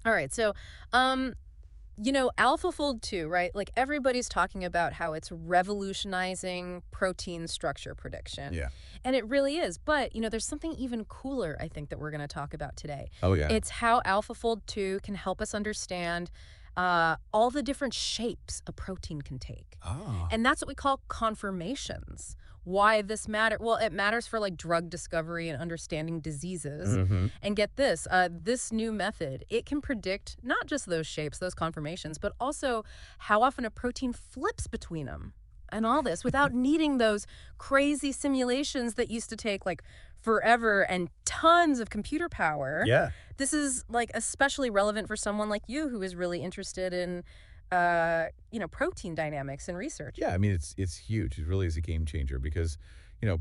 All right. So, AlphaFold 2, right? Like everybody's talking about how it's revolutionizing protein structure prediction. Yeah. And it really is. But, there's something even cooler, I think, that we're going to talk about today. Oh, yeah. It's how AlphaFold 2 can help us understand all the different shapes a protein can take. Oh. And that's what we call conformations. Why this matter? Well, it matters for like drug discovery and understanding diseases. Hmm. And get this, this new method, it can predict not just those shapes, those conformations, but also how often a protein flips between them and all this without needing those crazy simulations that used to take like forever and tons of computer power. Yeah. This is like especially relevant for someone like you who is really interested in, protein dynamics and research. Yeah, I mean, it's huge. It really is a game changer because,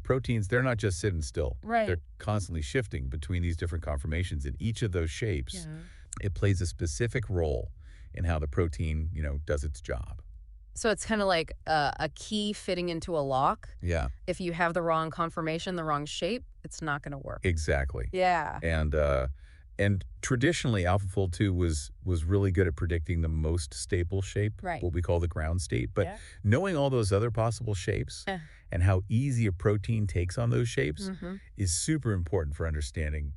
proteins, they're not just sitting still. Right. They're constantly shifting between these different conformations. In each of those shapes, Yeah. it plays a specific role in how the protein, does its job. So it's kind of like a key fitting into a lock. Yeah, If you have the wrong conformation, the wrong shape, it's not going to work. exactly. Yeah. And traditionally, AlphaFold 2 was really good at predicting the most stable shape, Right. what we call the ground state. But Yeah. knowing all those other possible shapes Eh. and how easy a protein takes on those shapes Hmm. is super important for understanding,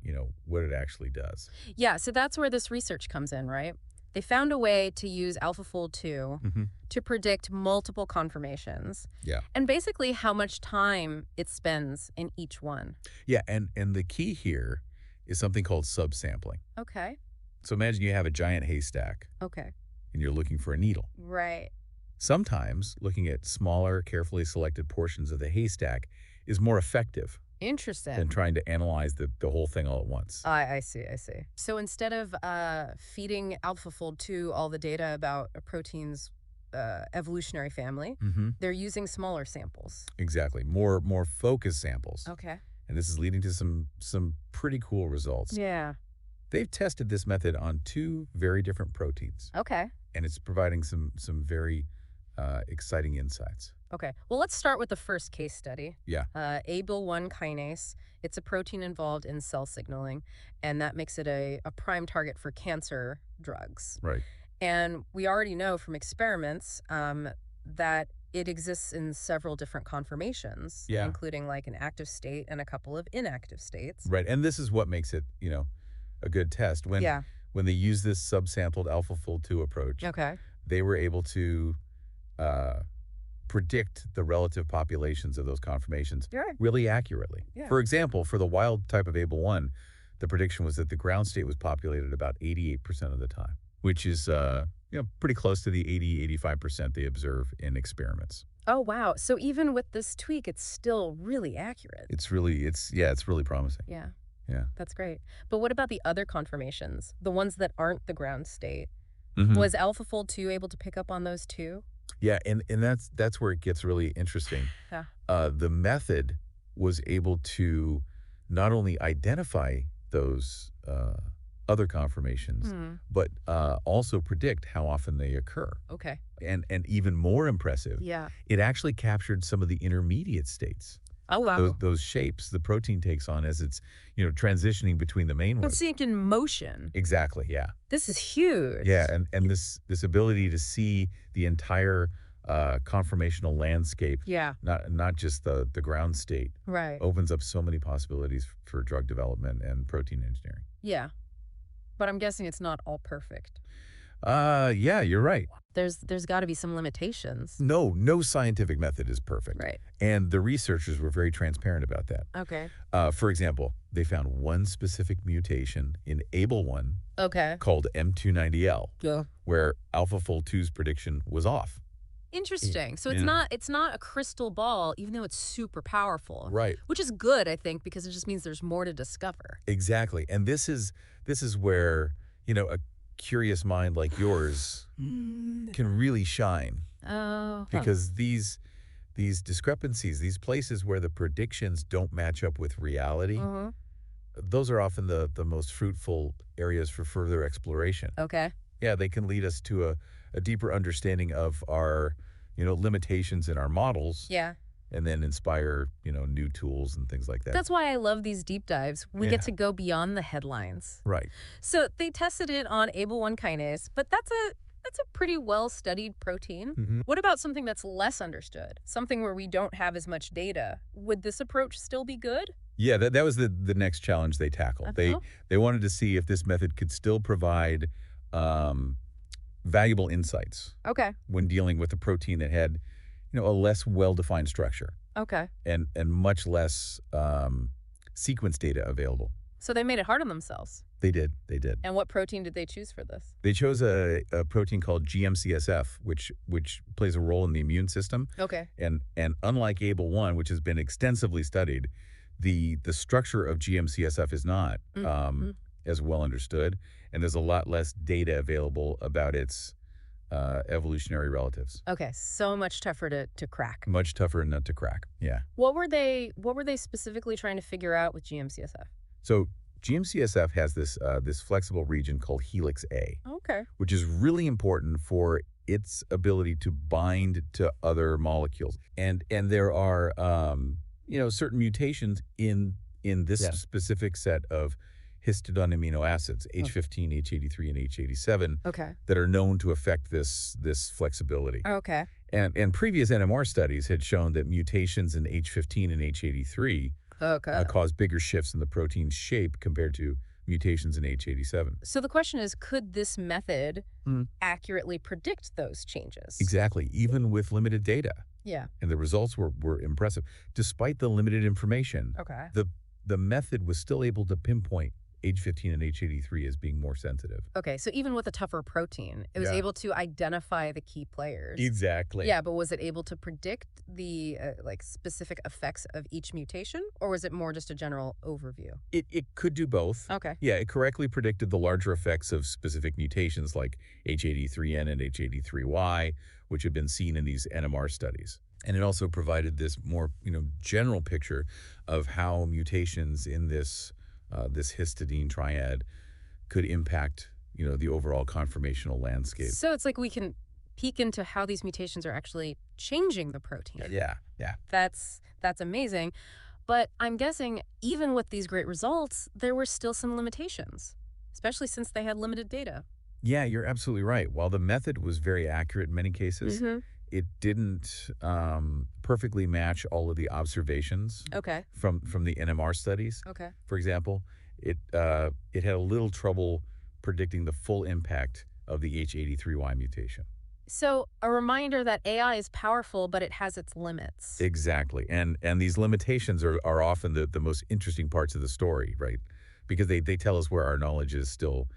what it actually does. Yeah, so that's where this research comes in, right? They found a way to use AlphaFold 2 Hmm. to predict multiple conformations Yeah. and basically how much time it spends in each one. Yeah, and the key here is something called subsampling. Okay. So imagine you have a giant haystack Okay. and you're looking for a needle. Right. Sometimes looking at smaller, carefully selected portions of the haystack is more effective than Interesting. trying to analyze the whole thing all at once. I see, I see. So instead of feeding AlphaFold 2 all the data about a protein's evolutionary family, Hmm. they're using smaller samples. Exactly. More focused samples. Okay. And this is leading to some pretty cool results. Yeah. They've tested this method on two very different proteins, Okay. and it's providing some very exciting insights. Okay. Well, let's start with the first case study. Yeah. ABL1 kinase. It's a protein involved in cell signaling, and that makes it a prime target for cancer drugs. Right. And we already know from experiments that it exists in several different conformations, Yeah. including like an active state and a couple of inactive states. Right. And this is what makes it, a good test. Yeah. When they use this subsampled AlphaFold 2 approach, Okay. they were able to uh, predict the relative populations of those conformations Right. really accurately. Yeah. For example, for the wild type of ABL1, the prediction was that the ground state was populated about 88% of the time, which is pretty close to the 80-85% they observe in experiments. Oh, wow. So even with this tweak, it's still really accurate. It's really promising. Yeah. Yeah. That's great. But what about the other conformations, the ones that aren't the ground state? Mhm. Was AlphaFold 2 able to pick up on those too? Yeah, and that's where it gets really interesting. Yeah. The method was able to not only identify those other conformations, Hmm. but also predict how often they occur. Okay. And even more impressive, Yeah. it actually captured some of the intermediate states. Oh, wow. Those shapes the protein takes on as it's transitioning between the main But ones. seeing it in motion. Exactly. Yeah. This is huge. Yeah, and this ability to see the entire conformational landscape, Yeah. not just the ground state, Right. opens up so many possibilities for drug development and protein engineering. Yeah. But I'm guessing it's not all perfect. Yeah, you're right. There's got to be some limitations. No scientific method is perfect. Right. And the researchers were very transparent about that. Okay. For example, they found one specific mutation in ABL1 Okay. called M290L, Yeah. where AlphaFold 2's prediction was off. Interesting. So it's Yeah. not a crystal ball, even though it's super powerful. Right. Which is good, I think, because it just means there's more to discover. Exactly. And this is where, a curious mind like yours can really shine, Oh. because these discrepancies, these places where the predictions don't match up with reality, Uh-huh. those are often the most fruitful areas for further exploration. Okay. Yeah, they can lead us to a deeper understanding of our, limitations in our models Yeah. and then inspire, new tools and things like that. That's why I love these deep dives. We get Yeah. to go beyond the headlines. Right. So they tested it on ABL1 kinase, but that's a pretty well-studied protein. Hmm. What about something that's less understood? Something where we don't have as much data? Would this approach still be good? Yeah, that was the next challenge they tackled. Uh-huh. They wanted to see if this method could still provide um, valuable insights Okay. when dealing with a protein that had, a less well-defined structure Okay. and much less sequence data available. So they made it hard on themselves. They did. And what protein did they choose for this? They chose a protein called GM-CSF, which plays a role in the immune system. Okay. And unlike ABL1, which has been extensively studied, the structure of GM-CSF is not as well understood, and there's a lot less data available about its evolutionary relatives. Okay, so much tougher to crack. Much tougher nut to crack. Yeah. What were they specifically trying to figure out with GM-CSF? So GM-CSF has this flexible region called helix A, Okay. which is really important for its ability to bind to other molecules. And there are certain mutations in this specific set of histidine amino acids, H15, H83, and H87, Okay. that are known to affect this flexibility. Okay. And previous NMR studies had shown that mutations in H15 and H83 Okay. cause bigger shifts in the protein's shape compared to mutations in H87. So the question is, could this method Mm. accurately predict those changes? Exactly, even with limited data. Yeah. And the results were impressive. Despite the limited information, Okay. the method was still able to pinpoint H15 and H83 as being more sensitive. Okay, so even with a tougher protein, it was Yeah. able to identify the key players. Exactly. Yeah, but was it able to predict the specific effects of each mutation, or was it more just a general overview? It could do both. Okay. Yeah, it correctly predicted the larger effects of specific mutations like H83N and H83Y, which have been seen in these NMR studies. And it also provided this more, general picture of how mutations in this histidine triad could impact, the overall conformational landscape. So it's like we can peek into how these mutations are actually changing the protein. Yeah. That's amazing. But I'm guessing even with these great results, there were still some limitations, especially since they had limited data. Yeah, you're absolutely right. While the method was very accurate in many cases, it didn't perfectly match all of the observations Okay. from the NMR studies. Okay. For example, it had a little trouble predicting the full impact of the H83Y mutation. So a reminder that AI is powerful, but it has its limits. Exactly. And these limitations are often the most interesting parts of the story, right? Because they tell us where our knowledge is still,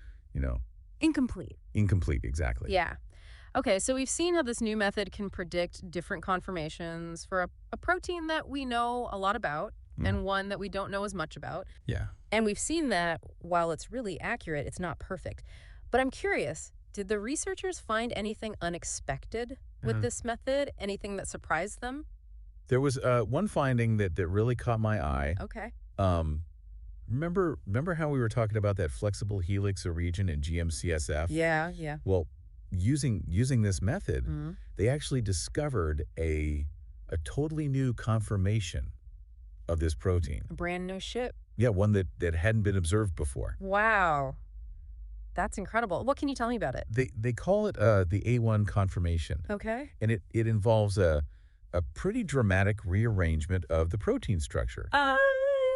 Incomplete. incomplete. Exactly. Yeah. Okay, so we've seen how this new method can predict different conformations for a protein that we know a lot about and one that we don't know as much about. Yeah. And we've seen that while it's really accurate, it's not perfect. But I'm curious, did the researchers find anything unexpected with this method? Anything that surprised them? There was one finding that really caught my eye. Okay. Remember how we were talking about that flexible helix region in GM-CSF? Yeah. Well, using this method, they actually discovered a totally new conformation of this protein. A brand new ship. Yeah, one that hadn't been observed before. Wow. That's incredible. What can you tell me about it? They call it the A1 conformation. Okay. And it involves a pretty dramatic rearrangement of the protein structure.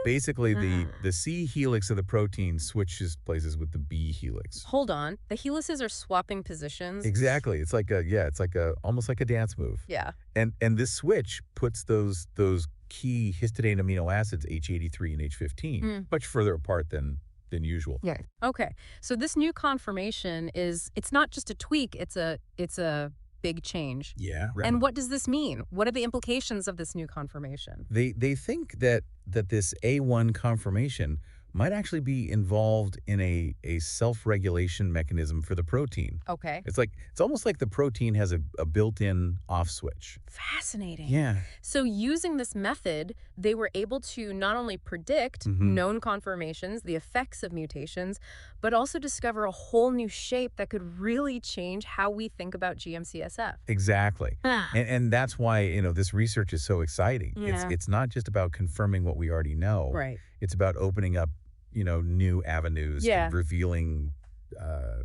Basically, the C helix of the protein switches places with the B helix. Hold on. The helices are swapping positions? Exactly. It's like almost like a dance move. Yeah. And this switch puts those key histidine amino acids, H83 and H15, much further apart than usual. Yeah. Okay. So this new conformation it's not just a tweak, it's a big change. Yeah. Right. And what does this mean? What are the implications of this new conformation? They think that this A1 conformation might actually be involved in a self-regulation mechanism for the protein. Okay. It's almost like the protein has a built-in off switch. Fascinating. Yeah. So using this method, they were able to not only predict Hmm. known conformations, the effects of mutations, but also discover a whole new shape that could really change how we think about GM-CSF. Exactly. Ah. And that's why, this research is so exciting. Yeah. It's not just about confirming what we already know. Right. It's about opening up, new avenues Yeah. and revealing uh,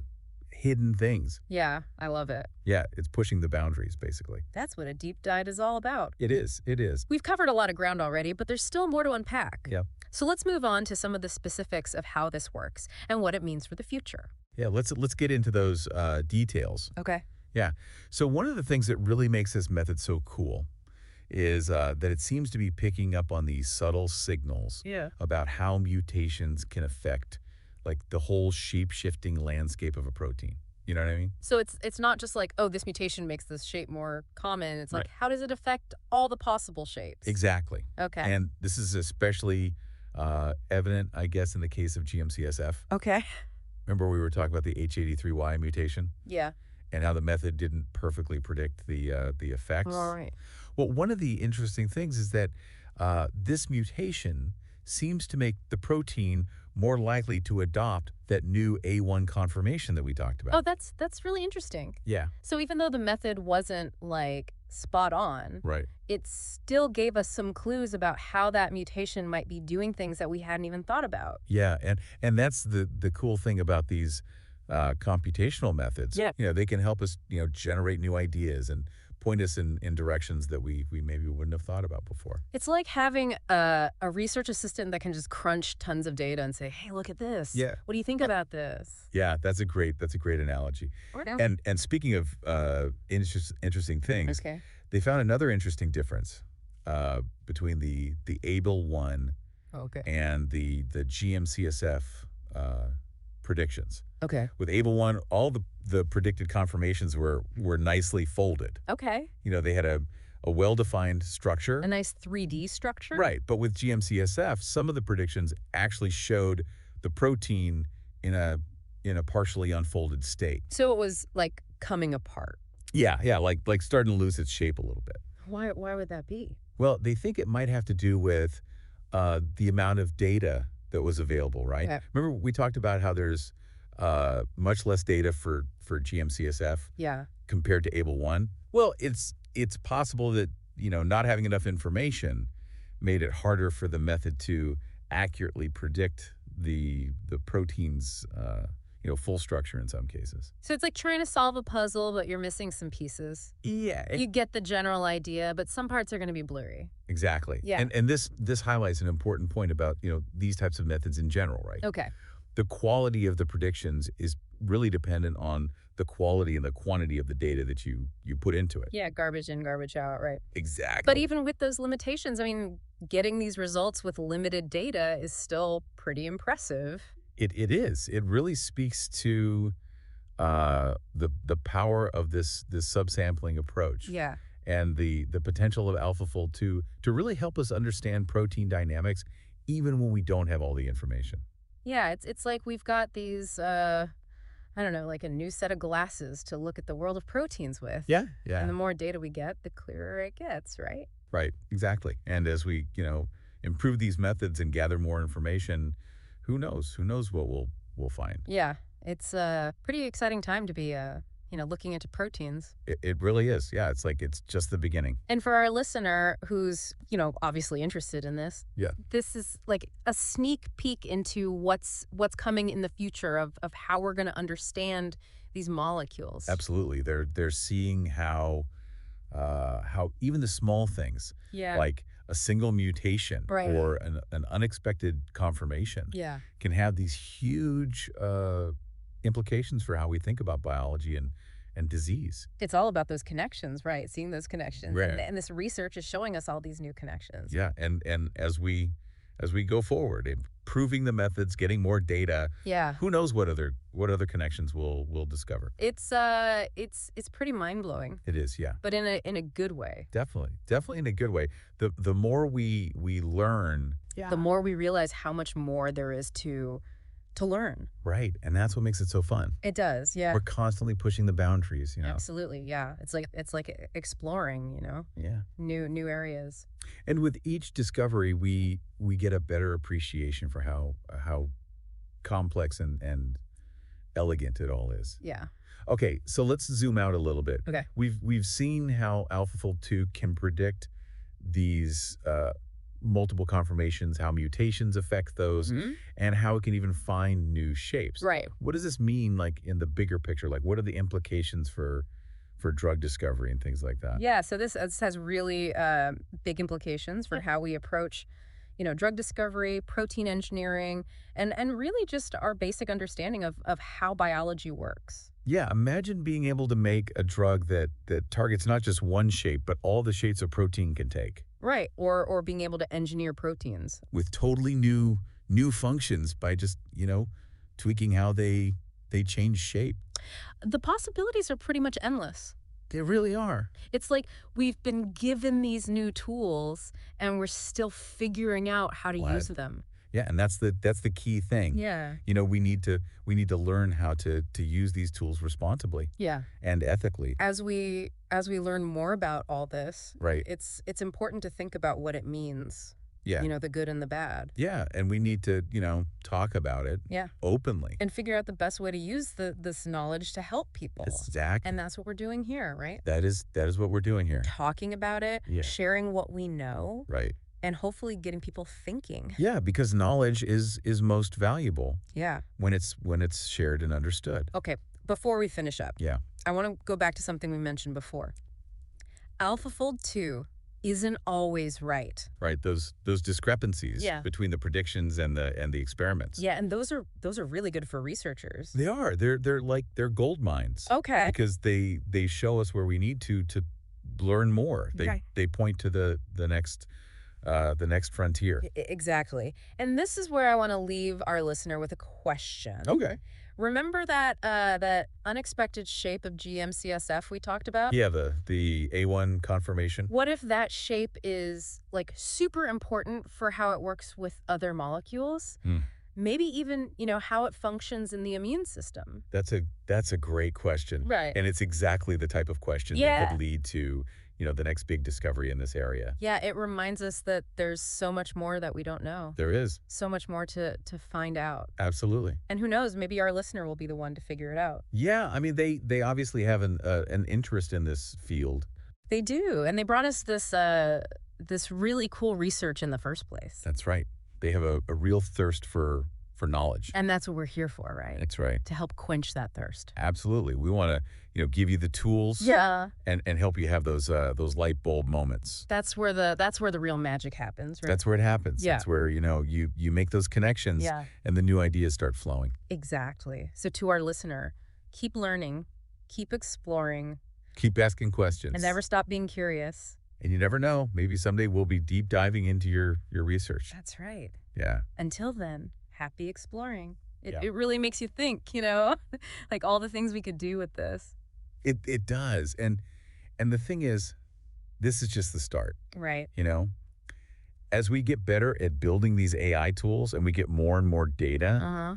hidden things. Yeah, I love it. Yeah, it's pushing the boundaries, basically. That's what a deep dive is all about. It is. It is. We've covered a lot of ground already, but there's still more to unpack. Yeah. So let's move on to some of the specifics of how this works and what it means for the future. Yeah, let's get into those details. Okay. Yeah. So one of the things that really makes this method so cool is that it seems to be picking up on these subtle signals Yeah. about how mutations can affect like the whole shape-shifting landscape of a protein. You know what I mean? So it's not just like, oh, this mutation makes this shape more common. It's like, Right. how does it affect all the possible shapes? Exactly. Okay. And this is especially evident, I guess, in the case of GM-CSF. Okay. Remember we were talking about the H83Y mutation Yeah. and how the method didn't perfectly predict the effects? All right. Well, one of the interesting things is that this mutation seems to make the protein more likely to adopt that new A1 conformation that we talked about. Oh, that's really interesting. Yeah, So even though the method wasn't like spot on, right. it still gave us some clues about how that mutation might be doing things that we hadn't even thought about. Yeah, and that's the cool thing about these computational methods. Yeah. They can help us, generate new ideas and point us in directions that we maybe wouldn't have thought about before. It's like having a research assistant that can just crunch tons of data and say, hey, look at this. Yeah. What do you think about this? Yeah, that's a great analogy. And speaking of interesting things, Okay. they found another interesting difference between the ABL1 Okay. and the GM-CSF predictions. Okay. With ABL1, all the predicted conformations were nicely folded. Okay. They had a well-defined structure. A nice 3D structure? Right, but with GM-CSF, some of the predictions actually showed the protein in a partially unfolded state. So it was like coming apart. Yeah, like starting to lose its shape a little bit. Why would that be? Well, they think it might have to do with the amount of data that was available, right? Okay. Remember we talked about how there's much less data for GM-CSF Yeah. compared to ABL1? Well, it's possible that, not having enough information made it harder for the method to accurately predict the protein's full structure in some cases. So it's like trying to solve a puzzle, but you're missing some pieces. Yeah, You get the general idea, but some parts are going to be blurry. exactly. Yeah. And this highlights an important point about, these types of methods in general, right? Okay. The quality of the predictions is really dependent on the quality and the quantity of the data that you put into it. Yeah, garbage in, garbage out, right? Exactly. But even with those limitations, I mean, getting these results with limited data is still pretty impressive. It is. It really speaks to the power of this subsampling approach. Yeah. And the potential of AlphaFold to really help us understand protein dynamics even when we don't have all the information. Yeah, it's like we've got these, I don't know, like a new set of glasses to look at the world of proteins with. Yeah. And the more data we get, the clearer it gets, right? Right, exactly. And as we, improve these methods and gather more information, who knows? Who knows what we'll find? Yeah, it's a pretty exciting time to be, looking into proteins. It really is. Yeah, it's just the beginning. And for our listener who's, obviously interested in this, Yeah. this is like a sneak peek into what's coming in the future of how we're going to understand these molecules. Absolutely. They're seeing how even the small things, Yeah. like a single mutation Right. or an unexpected conformation, Yeah. can have these huge implications for how we think about biology and disease. It's all about those connections, right? Seeing those connections. Right. And this research is showing us all these new connections. Yeah, and as we go forward, proving the methods, getting more data. Yeah. Who knows what other connections we'll discover. It's pretty mind-blowing, It is, yeah. but in a good way. Definitely in a good way. The more we learn, The more we realize how much more there is to learn. right, and that's what makes it so fun. It does, yeah. We're constantly pushing the boundaries, Absolutely, yeah. It's like exploring, Yeah. new areas. And with each discovery, we get a better appreciation for how complex and elegant it all is. Yeah. Okay, so let's zoom out a little bit. Okay. We've seen how AlphaFold 2 can predict these multiple conformations, how mutations affect those, and how it can even find new shapes. Right. What does this mean, like in the bigger picture? Like, what are the implications for drug discovery and things like that? Yeah, so this has really big implications for how we approach, drug discovery, protein engineering, and really just our basic understanding of how biology works. Yeah, imagine being able to make a drug that targets not just one shape, but all the shapes a protein can take, Right, or being able to engineer proteins. with totally new functions by just, tweaking how they change shape. The possibilities are pretty much endless. They really are. It's like we've been given these new tools and we're still figuring out how to Right. use them. Yeah, and that's the key thing. Yeah. We need to learn how to use these tools responsibly Yeah. and ethically. As we learn more about all this, Right. it's important to think about what it means. Yeah. The good and the bad. Yeah, and we need to, talk about it Yeah. openly. And figure out the best way to use this knowledge to help people. Exactly. And that's what we're doing here, right? That is what we're doing here. Talking about it, Yeah. sharing what we know, Right. and hopefully getting people thinking. Yeah, because knowledge is most valuable Yeah. when it's shared and understood. Okay, before we finish up, Yeah. I want to go back to something we mentioned before. AlphaFold 2 isn't always right. Right. Those discrepancies Yeah. between the predictions and the experiments. Yeah, and those are really good for researchers. They are. They're gold mines. Okay. Because they show us where we need to learn more. Okay. They point to the next frontier. Exactly. And this is where I want to leave our listener with a question. Okay. Remember that unexpected shape of GM-CSF we talked about? Yeah, the A1 conformation. What if that shape is like super important for how it works with other molecules? Hmm. Maybe even, how it functions in the immune system. That's a great question. Right. And it's exactly the type of question that Yeah. could lead to, the next big discovery in this area. Yeah, it reminds us that there's so much more that we don't know. There is. So much more to find out. Absolutely. And who knows, maybe our listener will be the one to figure it out. Yeah, I mean they obviously have an interest in this field. They do, and they brought us this really cool research in the first place. That's right. They have a real thirst for knowledge. And that's what we're here for, right? That's right. To help quench that thirst. Absolutely. We want to, give you the tools Yeah. and help you have those light bulb moments. That's where the real magic happens, right? That's where it happens. Yeah. That's where, you make those connections Yeah. and the new ideas start flowing. Exactly. So to our listener, keep learning, keep exploring, Keep asking questions. and never stop being curious. And you never know, maybe someday we'll be deep diving into your research. That's right. Yeah. Until then, happy exploring. Yeah. It really makes you think, like all the things we could do with this. It does. And the thing is, this is just the start, Right. As we get better at building these AI tools and we get more and more data, Uh-huh.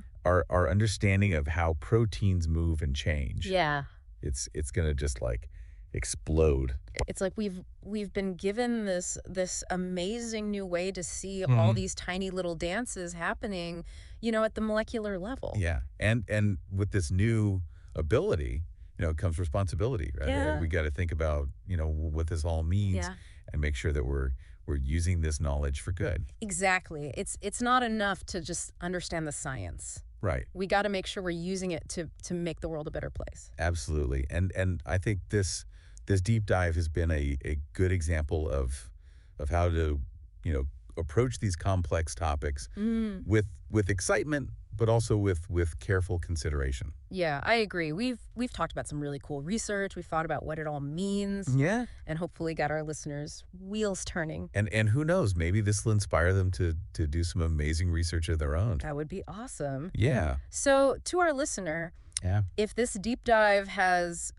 our understanding of how proteins move and change, Yeah. it's going to just like explode. It's like we've been given this amazing new way to see all these tiny little dances happening, at the molecular level. Yeah. And with this new ability, comes responsibility, right? Yeah. We got to think about, what this all means Yeah. and make sure that we're using this knowledge for good. Exactly. It's not enough to just understand the science. Right. We got to make sure we're using it to make the world a better place. Absolutely. And I think this deep dive has been a good example of how to, approach these complex topics with excitement, but also with careful consideration. Yeah, I agree. We've talked about some really cool research. We've thought about what it all means, Yeah. and hopefully got our listeners' wheels turning. And who knows, maybe this will inspire them to do some amazing research of their own. That would be awesome. Yeah. So, to our listener, Yeah. if this deep dive has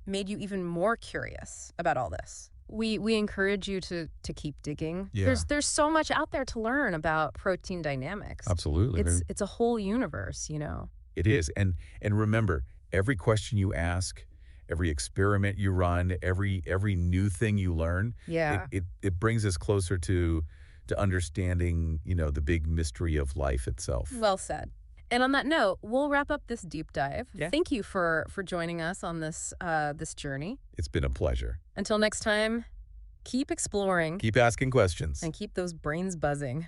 made you even more curious about all this, we encourage you to keep digging. Yeah. There's so much out there to learn about protein dynamics. Absolutely. It's a whole universe, you know. It is. And remember, every question you ask, every experiment you run, every new thing you learn, Yeah. it brings us closer to understanding, the big mystery of life itself. Well said. And on that note, we'll wrap up this deep dive. Yeah. Thank you for joining us on this this journey. It's been a pleasure. Until next time, keep exploring Keep asking questions. and keep those brains buzzing.